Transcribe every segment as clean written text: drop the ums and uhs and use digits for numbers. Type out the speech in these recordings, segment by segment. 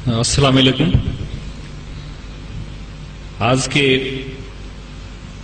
السلام علیکم. آج کے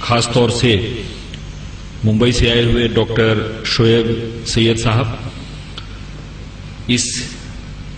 خاص طور سے ممبئی سے آئے ہوئے ڈاکٹر شعیب سید صاحب، اس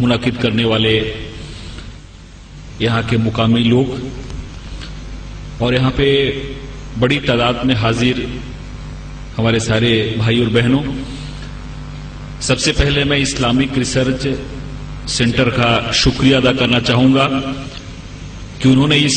منعقد کرنے والے یہاں کے مقامی لوگ اور یہاں پہ بڑی تعداد میں حاضر ہمارے سارے بھائی اور بہنوں، سب سے پہلے میں اسلامک ریسرچ سینٹر کا شکریہ ادا کرنا چاہوں گا کہ انہوں نے اس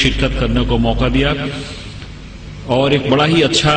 شرکت کرنے کو موقع دیا اور ایک بڑا ہی اچھا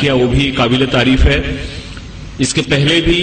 کیا وہ بھی قابل تعریف ہے. اس کے پہلے بھی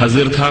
حاضر تھا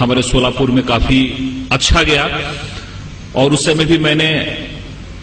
ہمارے سولاپور میں کافی اچھا گیا. اور اس سمے بھی میں نے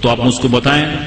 تو آپ مجھ کو بتائیں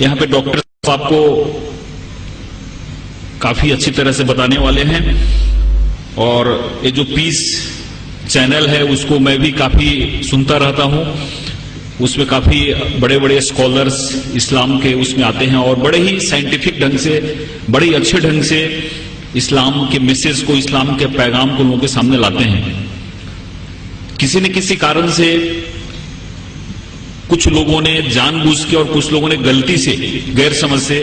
یہاں پہ ڈاکٹر صاحب آپ کو کافی اچھی طرح سے بتانے والے ہیں اور یہ جو پیس چینل ہے اس کو میں بھی کافی سنتا رہتا ہوں. اس میں کافی بڑے بڑے اسکالرز اسلام کے اس میں آتے ہیں اور بڑے ہی سائنٹیفک ڈھنگ سے، بڑے ہی اچھے ڈھنگ سے اسلام کے میسج کو، اسلام کے پیغام کو لوگوں کے سامنے لاتے ہیں. کسی نہ کسی کارن سے کچھ لوگوں نے جان بوجھ کے اور کچھ لوگوں نے غلطی سے، غیر سمجھ سے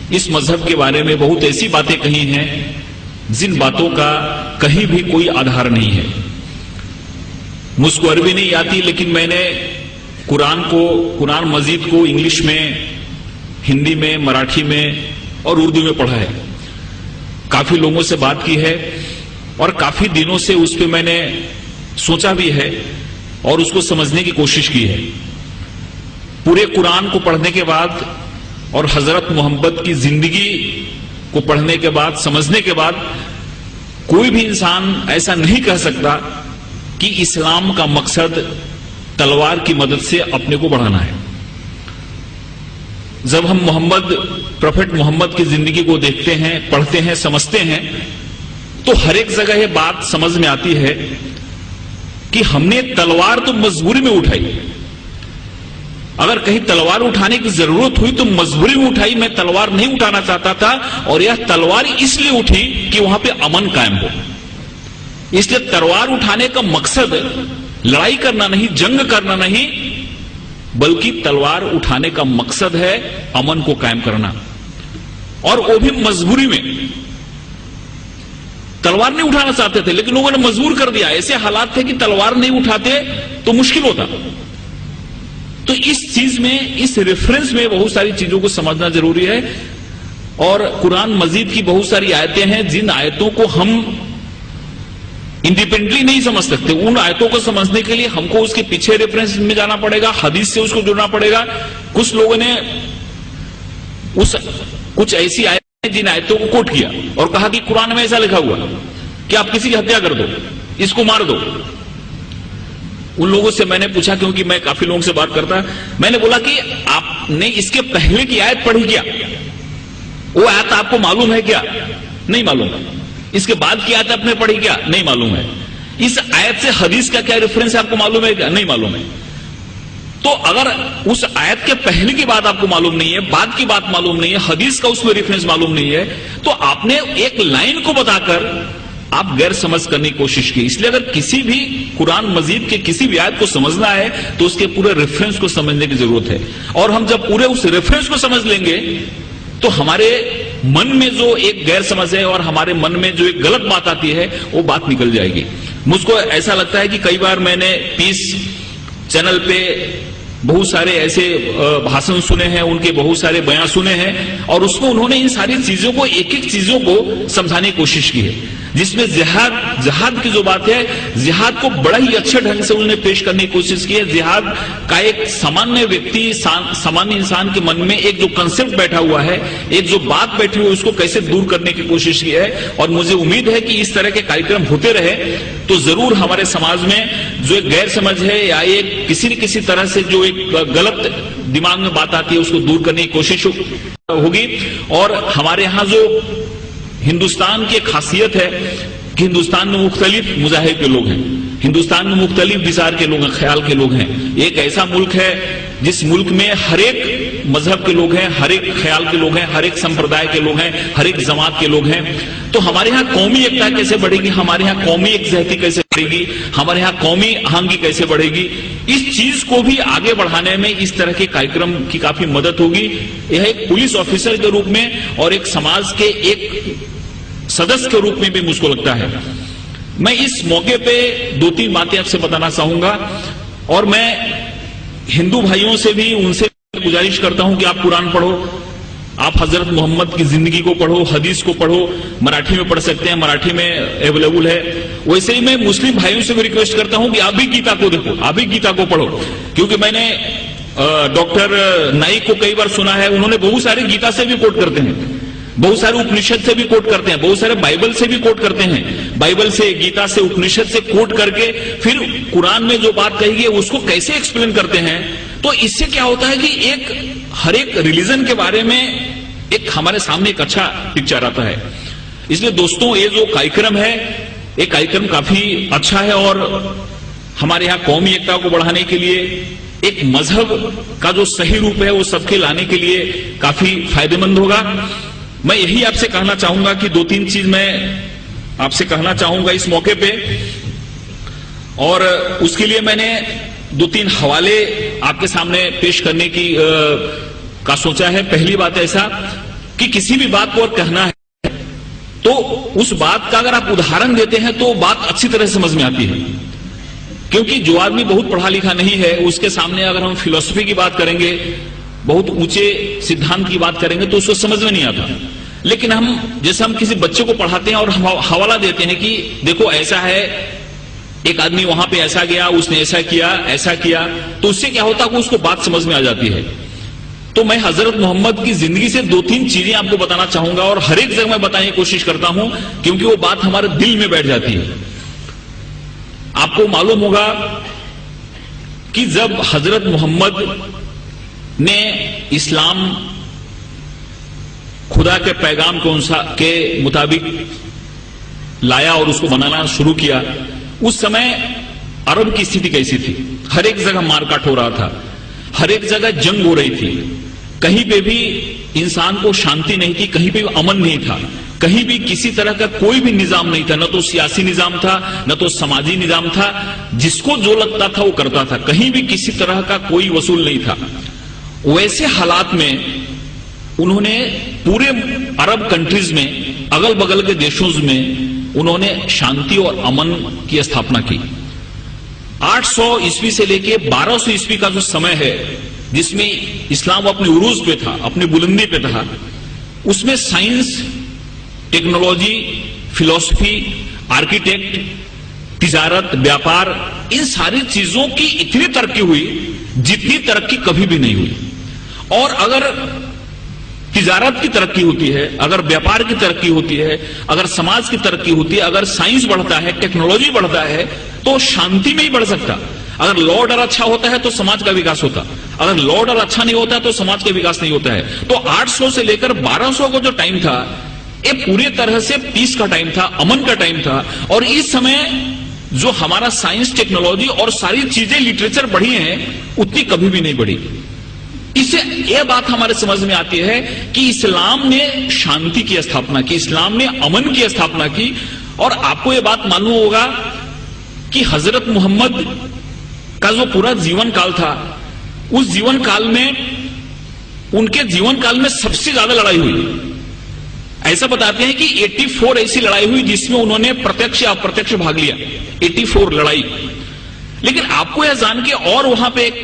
اس مذہب کے بارے میں بہت ایسی باتیں کہی ہیں جن باتوں کا کہیں بھی کوئی آدھار نہیں ہے. مجھ کو عربی نہیں آتی لیکن میں نے قرآن مجید کو انگلش میں، ہندی میں، مراٹھی میں اور اردو میں پڑھا ہے. کافی لوگوں سے بات کی ہے اور کافی دنوں سے اس پہ میں نے سوچا بھی ہے اور اس کو سمجھنے کی کوشش کی ہے. پورے قرآن کو پڑھنے کے بعد اور حضرت محمد کی زندگی کو پڑھنے کے بعد، سمجھنے کے بعد، کوئی بھی انسان ایسا نہیں کہہ سکتا کہ اسلام کا مقصد تلوار کی مدد سے اپنے کو بڑھانا ہے. جب ہم پروفیٹ محمد کی زندگی کو دیکھتے ہیں، پڑھتے ہیں، سمجھتے ہیں تو ہر ایک جگہ یہ بات سمجھ میں آتی ہے کہ ہم نے تلوار تو مجبوری میں اٹھائی. اگر کہیں تلوار اٹھانے کی ضرورت ہوئی تو مجبوری میں اٹھائی. میں تلوار نہیں اٹھانا چاہتا تھا اور یہ تلوار اس لیے اٹھی کہ وہاں پہ امن قائم ہو. اس لیے تلوار اٹھانے کا مقصد لڑائی کرنا نہیں، جنگ کرنا نہیں، بلکہ تلوار اٹھانے کا مقصد ہے امن کو قائم کرنا. اور وہ بھی مجبوری میں. تلوار نہیں اٹھانا چاہتے تھے لیکن لوگوں نے مجبور کر دیا. ایسے حالات تھے کہ تلوار نہیں اٹھاتے تو مشکل ہوتا. تو اس چیز میں، اس ریفرنس میں بہت ساری چیزوں کو سمجھنا ضروری ہے. اور قرآن مجید کی بہت ساری آیتیں ہیں جن آیتوں کو ہم انڈیپینڈنٹلی نہیں سمجھ سکتے. ان آیتوں کو سمجھنے کے لیے ہم کو اس کے پیچھے ریفرنس میں جانا پڑے گا، حدیث سے اس کو جڑنا پڑے گا. کچھ لوگوں نے کچھ ایسی آیتیں جن آیتوں کو کوٹ کیا اور کہا کہ قرآن میں ایسا لکھا ہوا کہ آپ کسی کی ہتیا کر دو، اس کو مار دو. ان لوگوں سے میں نے پوچھا، کیونکہ میں کافی لوگوں سے بات کرتا، میں نے بولا کہ آپ نے اس کے پہلے کی آیت پڑھی کیا؟ وہ آیت آپ کو معلوم ہے کیا؟ نہیں معلوم. اس کے بعد کی آیت آپ نے پڑھی کیا؟ نہیں معلوم ہے. اس آیت سے حدیث کا کیا ریفرنس ہے آپ کو معلوم ہے کیا؟ نہیں معلوم ہے. تو اگر اس آیت کے پہلے کی بات آپ کو معلوم نہیں ہے، بعد کی بات معلوم نہیں ہے، حدیث کا اس میں ریفرنس معلوم نہیں ہے، تو آپ نے ایک لائن کو بتا کر آپ غیر سمجھ کرنے کی کوشش کی. اس لیے اگر کسی بھی قرآن مجید کے کسی بھی آیت کو سمجھنا ہے تو اس کے پورے ریفرنس کو سمجھنے کی ضرورت ہے. اور ہم جب پورے اس ریفرنس کو سمجھ لیں گے تو ہمارے من میں جو ایک غیر سمجھ ہے اور ہمارے من میں جو ایک غلط بات آتی ہے وہ بات نکل جائے گی. مجھ کو ایسا لگتا ہے کہ کئی بار میں نے پیس چینل پہ بہت سارے ایسے بھاشن سنے ہیں، ان کے بہت سارے بیان سنے ہیں اور اس میں انہوں نے ان ساری چیزوں کو، ایک ایک چیزوں کو سمجھانے کی کوشش کی ہے. جس میں جہاد کی جو بات ہے، جہاد کو بڑا ہی اچھے ڈھنگ سے انہوں نے پیش کرنے کی کوشش کی ہے. جہاد کا ایک سامانیہ ویکتی، سامانیہ انسان کے من میں ایک جو کنسپٹ بیٹھا ہوا ہے، ایک جو بات بیٹھی ہوئی ہے، اس کو کیسے دور کرنے کی کوشش کی ہے. اور مجھے امید ہے کہ اس طرح کے کاریکرم ہوتے رہے تو ضرور ہمارے سماج میں جو ایک غیر سمجھ ہے یا ایک کسی نہ کسی طرح سے جو ایک غلط دماغ میں بات آتی ہے اس کو دور کرنے کی کوشش ہوگی. اور ہمارے ہاں جو ہندوستان کی ایک خاصیت ہے کہ ہندوستان میں مختلف مذاہب کے لوگ ہیں، ہندوستان میں مختلف وچار کے لوگ ہیں، خیال کے لوگ ہیں. ایک ایسا ملک ہے جس ملک میں ہر ایک مذہب کے لوگ ہیں، ہر ایک خیال کے لوگ ہیں، ہر ایک سمپردائے کے لوگ ہیں، ہر ایک جماعت کے لوگ ہیں. تو ہمارے ہاں قومی ایکتا کیسے بڑھے گی، ہمارے ہاں قومی یکجہتی کیسے بڑھے گی، ہمارے ہاں قومی آہنگی کیسے بڑھے گی، اس چیز کو بھی آگے بڑھانے میں اس طرح کے کاریکرم کی کافی مدد ہوگی. یہ ایک پولیس آفیسر کے روپ میں اور ایک سماج کے ایک سدس کے روپ میں بھی مجھ کو لگتا ہے. میں اس موقع پہ 2-3 باتیں آپ سے بتانا چاہوں گا. اور میں ہندو بھائیوں سے بھی ان سے گزارش کرتا ہوں کہ آپ قرآن پڑھو، آپ حضرت محمد کی زندگی کو پڑھو، حدیث کو پڑھو. مراٹھی میں پڑھ سکتے ہیں، مراٹھی میں اویلیبل ہے. ویسے ہی میں مسلم بھائیوں سے بھی ریکویسٹ کرتا ہوں کہ آپ بھی گیتا کو دیکھو، آپ بھی گیتا کو پڑھو. کیونکہ میں نے ڈاکٹر نائک کو کئی بار سنا ہے، انہوں نے بہت سارے گیتا سے بھی کوٹ کرتے ہیں، بہت سارے اپنشد سے بھی کوٹ کرتے ہیں، بہت سارے بائبل سے بھی کوٹ کرتے ہیں. بائبل سے، گیتا سے، اپنشد سے کوٹ کر کے پھر قرآن میں جو بات کہی گئی اس کو کیسے ایکسپلین کرتے ہیں. تو اس سے کیا ہوتا ہے کہ ہر ایک ریلیجن کے بارے میں ایک ہمارے سامنے ایک اچھا پکچر آتا ہے. اس لیے دوستوں، یہ جو کاریکرم ہے، یہ کاریکرم کافی اچھا ہے اور ہمارے یہاں قومی ایکتا کو بڑھانے کے لیے، ایک مذہب کا جو صحیح روپ ہے وہ سب کے لانے کے لیے کافی فائدہ مند ہوگا. میں یہی آپ سے کہنا چاہوں گا کہ 2-3 چیز میں آپ سے کہنا چاہوں گا اس موقع پہ. اور اس کے لیے میں نے 2-3 حوالے آپ کے سامنے پیش کرنے کا سوچا ہے. پہلی بات ایسا کہ کسی بھی بات کو اور کہنا ہے تو اس بات کا اگر آپ ادھارن دیتے ہیں تو بات اچھی طرح سمجھ میں آتی ہے. کیونکہ جو آدمی بہت پڑھا لکھا نہیں ہے اس کے سامنے اگر ہم فلسفی کی بات کریں گے، بہت اونچے سدھانت کی بات کریں گے تو اس کو سمجھ میں نہیں آتا. لیکن جیسے ہم کسی بچے کو پڑھاتے ہیں اور حوالہ دیتے ہیں کہ دیکھو ایسا ہے، ایک آدمی وہاں پہ ایسا گیا، اس نے ایسا کیا، تو اس سے کیا ہوتا ہے کہ اس کو بات سمجھ میں آ جاتی ہے. تو میں حضرت محمد کی زندگی سے 2-3 چیزیں آپ کو بتانا چاہوں گا اور ہر ایک جگہ میں بتانے کی کوشش کرتا ہوں کیونکہ وہ بات ہمارے دل میں بیٹھ جاتی ہے. آپ کو معلوم ہوگا کہ جب حضرت محمد نے اسلام خدا کے پیغام کے مطابق لایا اور اس کو بنانا شروع کیا، اس سمے عرب کی استھتی کیسی تھی؟ ہر ایک جگہ مار کاٹ ہو رہا تھا، ہر ایک جگہ جنگ ہو رہی تھی، کہیں پہ بھی انسان کو شانتی نہیں تھی، کہیں پہ بھی امن نہیں تھا، کہیں بھی کسی طرح کا کوئی بھی نظام نہیں تھا، نہ تو سیاسی نظام تھا، نہ تو سماجی نظام تھا. جس کو جو لگتا تھا وہ کرتا تھا، کہیں بھی کسی طرح کا کوئی وصول نہیں تھا. ویسے حالات میں انہوں نے پورے عرب کنٹریز میں، اگل بغل کے دیشوں میں انہوں نے شانتی اور امن کی استھاپنا کی. 800 عیسوی سے لے کے 1200 عیسوی کا جو سمے ہے جس میں اسلام اپنے عروج پہ تھا، اپنی بلندی پہ تھا، اس میں سائنس، ٹیکنالوجی، فلسفی، آرکیٹیکٹ، تجارت، بیاپار، ان ساری چیزوں کی اتنی ترقی ہوئی جتنی ترقی کبھی بھی نہیں ہوئی. اور اگر تجارت کی ترقی ہوتی ہے، اگر بیاپار کی ترقی ہوتی ہے، اگر سماج کی ترقی ہوتی ہے، اگر سائنس بڑھتا ہے، ٹیکنالوجی بڑھتا ہے تو شانتی میں ہی بڑھ سکتا. اگر لا آرڈر اچھا ہوتا ہے تو سماج کا وکاس ہوتا، اگر لا آرڈر اچھا نہیں ہوتا ہے تو سماج کا وکاس نہیں ہوتا ہے. تو 800 سے لے کر 1200 کو جو ٹائم تھا یہ پوری طرح سے پیس کا ٹائم تھا، امن کا ٹائم تھا. اور اس سمے جو ہمارا سائنس، ٹیکنالوجی اور ساری چیزیں لٹریچر بڑھی ہیں اتنی کبھی بھی نہیں بڑھی. اس سے یہ بات ہمارے سمجھ میں آتی ہے کہ اسلام نے شانتی کی استھاپنا کی، اسلام نے امن کی استھاپنا کی. اور آپ کو یہ بات معلوم ہوگا کہ حضرت محمد کا جو پورا جیون کال تھا، اس جیون کال میں ان کے جیون کال میں سب سے زیادہ لڑائی ہوئی. ایسا بتاتے ہیں کہ 84 ایسی لڑائی ہوئی جس میں انہوں نے پرتیکش یا اپرتیکش بھاگ لیا. 84 لڑائی. لیکن آپ کو یہ جان کے اور وہاں پہ ایک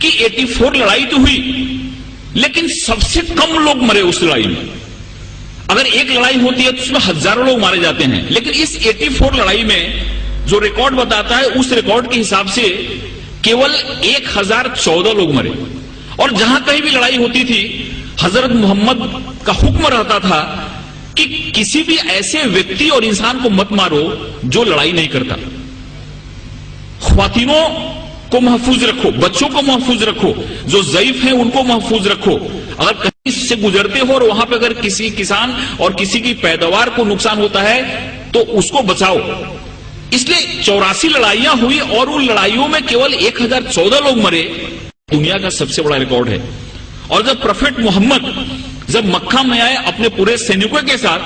کہ 84 لڑائی تو ہوئی لیکن سب سے کم لوگ مرے اس لڑائی میں. اگر ایک لڑائی ہوتی ہے تو اس میں ہزاروں لوگ مارے جاتے ہیں، لیکن اس 84 لڑائی میں جو ریکارڈ بتاتا ہے اس ریکارڈ کے حساب سے کیول 1014 لوگ مرے. اور جہاں کہیں بھی لڑائی ہوتی تھی حضرت محمد کا حکم رہتا تھا کہ کسی بھی ایسے ویکتی اور انسان کو مت مارو جو لڑائی نہیں کرتا. خواتینوں کو محفوظ رکھو، بچوں کو محفوظ رکھو، جو ضعیف ہیں ان کو محفوظ رکھو. اگر کہیں سے گزرتے ہو اور وہاں پہ اگر کسی کسان اور کسی کی پیداوار کو نقصان ہوتا ہے تو اس کو بچاؤ. اس لیے 84 لڑائیاں ہوئی اور ان لڑائیوں میں کیول 1014 لوگ مرے. دنیا کا سب سے بڑا ریکارڈ ہے. اور جب پروفیٹ محمد جب مکہ میں آئے اپنے پورے سینکوں کے ساتھ،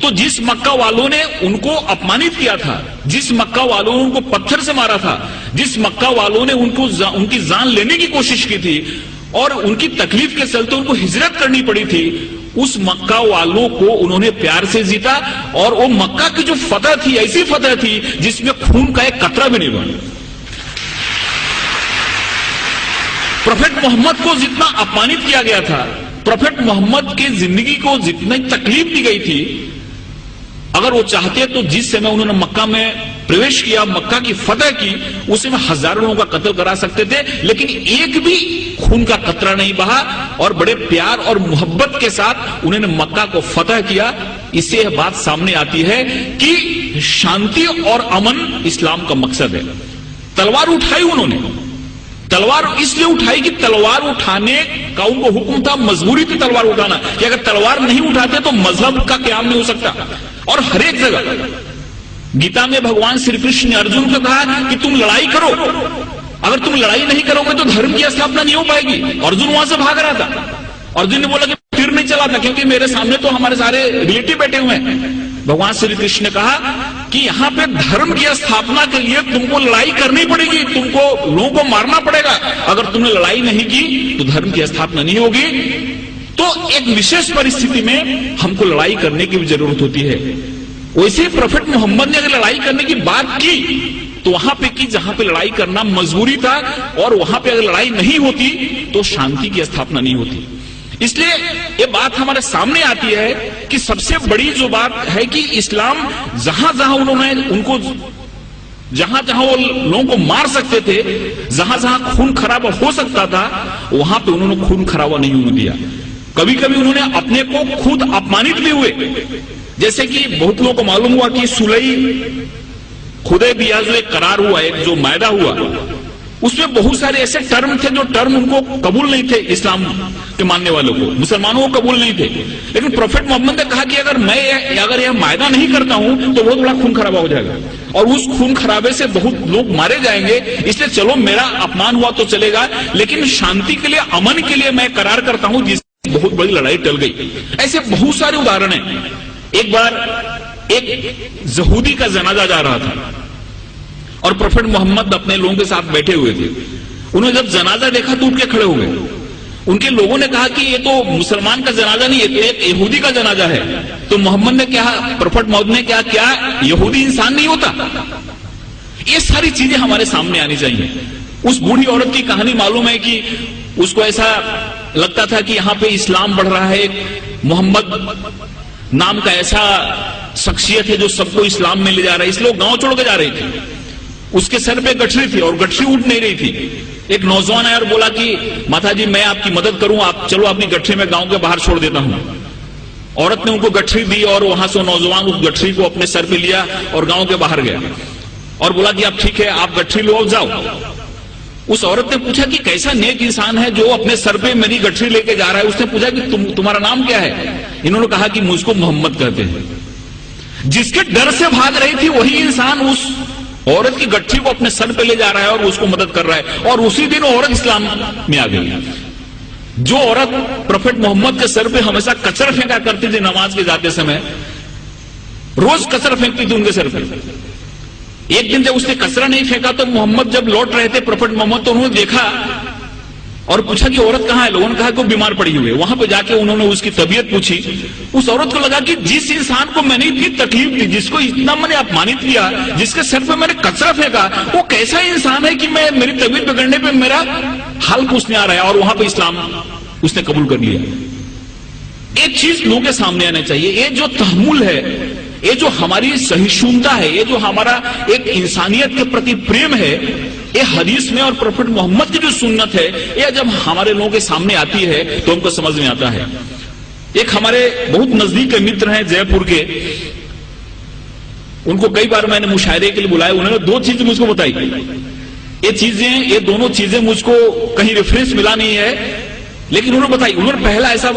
تو جس مکہ والوں نے ان کو اپمانت کیا تھا، جس مکہ والوں نے ان کو پتھر سے مارا تھا، جس مکہ والوں نے ان کی جان لینے کی کوشش کی تھی اور ان کی تکلیف کے چلتے ان کو ہجرت کرنی پڑی تھی، اس مکہ والوں کو انہوں نے پیار سے جیتا. اور وہ مکہ کی جو فتح تھی ایسی فتح تھی جس میں خون کا ایک قطرہ بھی نہیں بنا. پروفیٹ محمد کو جتنا اپمانت کیا گیا تھا، پروفیٹ محمد کی زندگی کو جتنی تکلیف دی گئی تھی، اگر وہ چاہتے تو جس سمے انہوں نے مکہ میں پرویش کیا، مکہ کی فتح کی، اس میں ہزاروں لوگوں کا قتل کرا سکتے تھے، لیکن ایک بھی خون کا قطرہ نہیں بہا اور بڑے پیار اور محبت کے ساتھ انہوں نے مکہ کو فتح کیا. اس سے یہ بات سامنے آتی ہے کہ شانتی اور امن اسلام کا مقصد ہے. تلوار اٹھائی انہوں نے، تلوار اس لیے اٹھائی کہ تلوار اٹھانے کا ان کو حکم تھا، مجبوری تھی تلوار اٹھانا کہ اگر تلوار نہیں اٹھاتے تو مذہب کا قیام نہیں ہو سکتا. اور ہر ایک جگہ گیتا میں بھگوان شری کرشن نے ارجن کو کہا کہ تم لڑائی کرو، اگر تم لڑائی نہیں کرو گے تو دھرم کی استھاپنا نہیں ہو پائے گی. ارجن وہاں سے بھاگ رہا تھا. ارجن نے بولا کہ پھر نہیں چلا تھا کیونکہ میرے سامنے تو ہمارے سارے ریلیٹو بیٹھے ہوئے ہیں. بھگوان شری کرشن نے کہا کہ یہاں پہ دھرم کی استھاپنا کے لیے تم کو لڑائی کرنی پڑے گی، تم کو لوگوں کو مارنا پڑے گا. اگر تم نے لڑائی نہیں کی تو دھرم کی استھاپنا نہیں ہوگی. تو ایک وشیش پرستھتی میں ہم کو لڑائی کرنے کی بھی ضرورت ہوتی ہے. ویسے پروفیٹ محمد نے اگر لڑائی کرنے کی بات کی تو وہاں پہ کی جہاں پہ لڑائی کرنا مجبوری تھا، اور وہاں پہ اگر لڑائی نہیں ہوتی تو شانتی کی استھاپنا نہیں ہوتی. اس لیے یہ بات ہمارے سامنے آتی ہے کہ سب سے بڑی جو بات ہے کہ اسلام جہاں جہاں انہوں نے ان کو جہاں جہاں وہ لوگوں کو مار سکتے تھے، جہاں جہاں خون خرابہ ہو سکتا تھا، وہاں پہ انہوں نے خون خرابہ نہیں ہونے دیا. کبھی کبھی انہوں نے اپنے کو خود اپمانت بھی ہوئے. جیسے کہ بہت لوگوں کو معلوم ہوا کہ صلح حدیبیہ جو ایک قرار ہوا، ایک جو معاہدہ ہوا، اس میں بہت سارے ایسے ٹرم تھے جو ٹرم ان کو قبول نہیں تھے، اسلام کے ماننے والوں کو، مسلمانوں کو قبول نہیں تھے. لیکن پروفیٹ محمد نے کہا کہ اگر یہ معاہدہ نہیں کرتا ہوں تو بہت بڑا خون خرابہ ہو جائے گا اور اس خون خرابے سے بہت لوگ مارے جائیں گے. اس لیے چلو میرا اپمان ہوا تو چلے گا، لیکن شانتی کے لیے، امن کے لیے میں قرار کرتا ہوں، جس سے بہت بڑی لڑائی ٹل گئی. ایسے بہت سارے ادہرن ہیں. ایک بار ایک یہودی کا جنازہ جا رہا تھا اور پروفیٹ محمد اپنے لوگوں کے ساتھ بیٹھے ہوئے تھے. انہوں نے جب جنازہ دیکھا تو اٹھ کے کھڑے ہو گئے. ان کے لوگوں نے کہا کہ یہ تو مسلمان کا جنازہ نہیں، یہ ایک یہودی کا جنازہ ہے. تو محمد نے کہا، پروفیٹ محمد نے کہا، کیا یہودی انسان نہیں ہوتا؟ یہ ساری چیزیں ہمارے سامنے آنی چاہیے. اس بوڑھی عورت کی کہانی معلوم ہے کہ اس کو ایسا لگتا تھا کہ یہاں پہ اسلام بڑھ رہا ہے. محمد نام کا ایسا شخصیت ہے جو سب کو اسلام میں لے جا رہا ہے، اس لیے وہ گاؤں چھوڑ کے جا رہی تھی. اس کے سر پہ گٹھری تھی اور گٹھری اٹھ نہیں رہی تھی. ایک نوجوان آیا اور بولا کہ ماتا جی میں آپ کی مدد کروں، آپ چلو اپنی گٹھری میں گاؤں کے باہر چھوڑ دیتا ہوں. عورت نے ان کو گٹھری دی اور وہاں سے نوجوان اس گٹھری کو اپنے سر پہ لیا اور گاؤں کے باہر گیا اور بولا کہ آپ ٹھیک ہے، آپ گٹھری لو جاؤ. اس عورت نے پوچھا کہ کیسا نیک انسان ہے جو اپنے سر پہ میری گٹھری لے کے جا رہا ہے. اس نے پوچھا کہ تمہارا نام کیا ہے؟ انہوں نے کہا کہ مجھ کو محمد کہتے ہیں. جس کے ڈر سے بھاگ رہی تھی وہی انسان اس عورت کی گٹھی کو اپنے سر پہ لے جا رہا ہے اور اس کو مدد کر رہا ہے. اور اسی دن عورت اسلام میں آ گئی. جو عورت پروفیٹ محمد کے سر پہ ہمیشہ کچرا پھینکا کرتی تھی نماز کے جاتے سمے، روز کچرا پھینکتی تھی ان کے سر پہ. ایک دن جب اس نے کچرا نہیں پھینکا تو محمد جب لوٹ رہے تھے پروفیٹ محمد، تو انہوں نے دیکھا اور پوچھا کہ عورت کہاں ہے؟ لوگوں نے کہا کہ وہ بیمار پڑی ہوئی ہے. وہاں پہ جا کے انہوں نے اس کی طبیعت پوچھی. اس عورت کو لگا کہ جس انسان کو میں نے اتنی تکلیف دی، جس کو اتنا میں نے اپمانت کیا، جس کے سر پہ میں نے کچرا پھینکا، وہ کیسا انسان ہے کہ میری طبیعت بگڑنے پہ میرا حل پوچھنے آ رہا ہے. اور وہاں پہ اسلام اس نے قبول کر لیا. ایک چیز لوگوں کے سامنے آنا چاہیے، یہ جو تحمل ہے، یہ جو ہماری سہیشونتا ہے، یہ جو ہمارا ایک انسانیت کے پرتی پریم ہے، یہ حدیث میں اور پروفٹ محمد کی جو سنت ہے، یہ جب ہمارے لوگوں کے سامنے آتی ہے تو ہم کو سمجھ میں آتا ہے۔ ایک ہمارے بہت نزدیک کے متر ہیں جے پور کے، ان کو کئی بار میں نے مشاعرے کے لیے بلایا، انہوں نے 2 چیزیں مجھ کو بتائی۔ یہ دونوں چیزیں مجھ کو کہیں ریفرنس ملا نہیں ہے، لیکن انہوں نے بتائی۔ انہوں نے پہلا ایسا